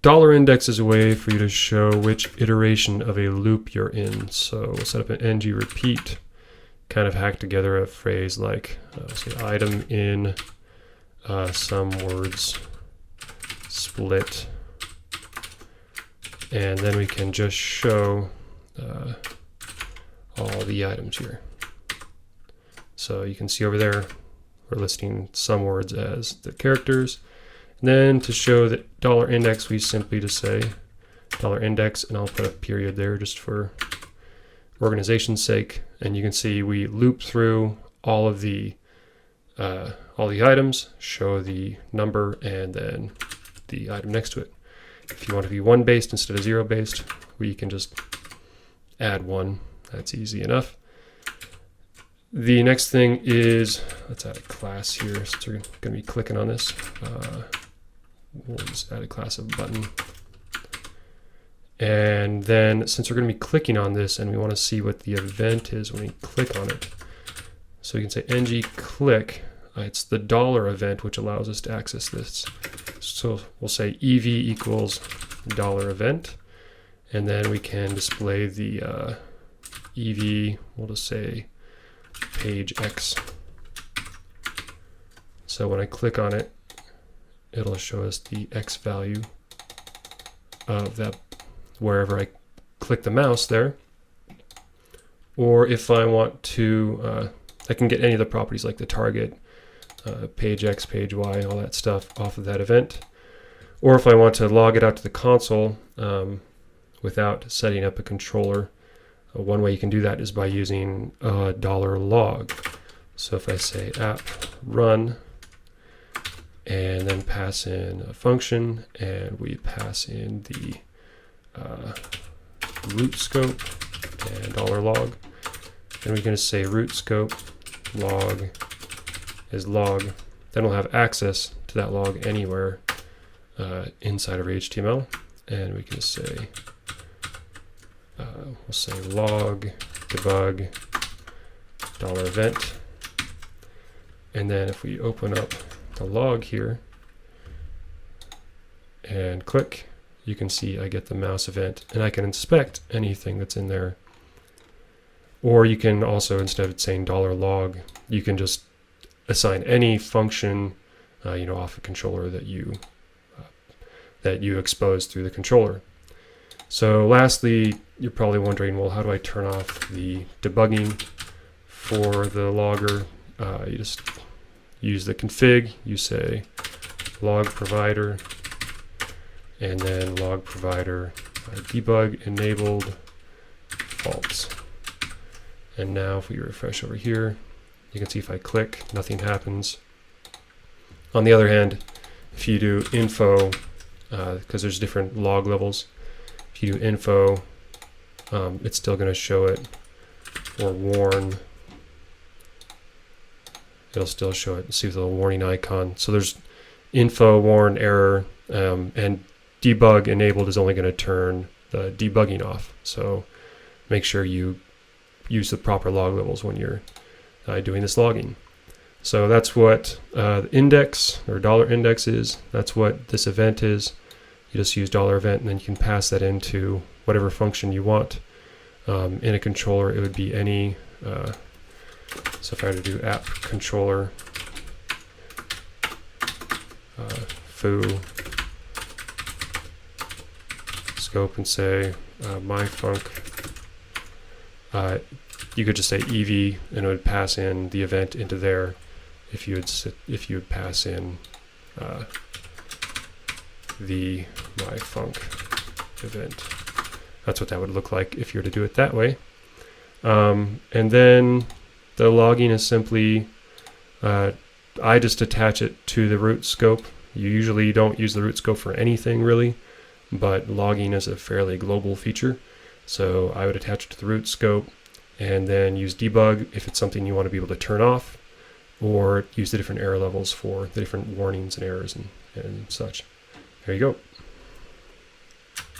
$index is a way for you to show which iteration of a loop you're in. So we'll set up an ng repeat, kind of hack together a phrase like say item in some words split, and then we can just show all the items here. So you can see over there we're listing some words as the characters. And then to show that $index, we simply just say $index, and I'll put a period there just for organization's sake. And you can see we loop through all the items, show the number, and then the item next to it. If you want to be 1 based instead of 0 based, we can just add 1. That's easy enough. The next thing is, let's add a class here. So we're going to be clicking on this. We'll just add a class of button. And then since we're going to be clicking on this and we want to see what the event is when we click on it, so we can say ng click. It's the $event which allows us to access this. So we'll say ev equals $event, and then we can display the ev, we'll just say page X. So when I click on it, it'll show us the X value of that wherever I click the mouse there. Or if I want to, I can get any of the properties like the target, page X, page Y, all that stuff off of that event. Or if I want to log it out to the console without setting up a controller, one way you can do that is by using $log. So if I say app run and then pass in a function, and we pass in the root scope and $log, and we can just say root scope log is log, then we'll have access to that log anywhere inside of our HTML, and we can just say we'll say log debug $event, and then if we open up the log here and click, you can see I get the mouse event, and I can inspect anything that's in there. Or you can also, instead of saying $log, you can just assign any function off a controller that you expose through the controller. So lastly, you're probably wondering, well, how do I turn off the debugging for the logger? You just use the config, you say log provider, and then log provider debug enabled false. And now if we refresh over here, you can see if I click, nothing happens. On the other hand, if you do info, because there's different log levels, if you do info, it's still going to show it, or warn, it'll still show it. See the little warning icon. So there's info, warn, error, and debug enabled is only going to turn the debugging off. So make sure you use the proper log levels when you're doing this logging. So that's what the index or $index is. That's what this event is. You just use $event, and then you can pass that into whatever function you want. In a controller, it would be any. So if I were to do app controller foo scope and say my func, you could just say ev, and it would pass in the event into there. If you would pass in the my func event, that's what that would look like if you were to do it that way. And then the logging is simply, I just attach it to the root scope. You usually don't use the root scope for anything really, but logging is a fairly global feature. So I would attach it to the root scope and then use debug if it's something you want to be able to turn off, or use the different error levels for the different warnings and errors and such. There you go.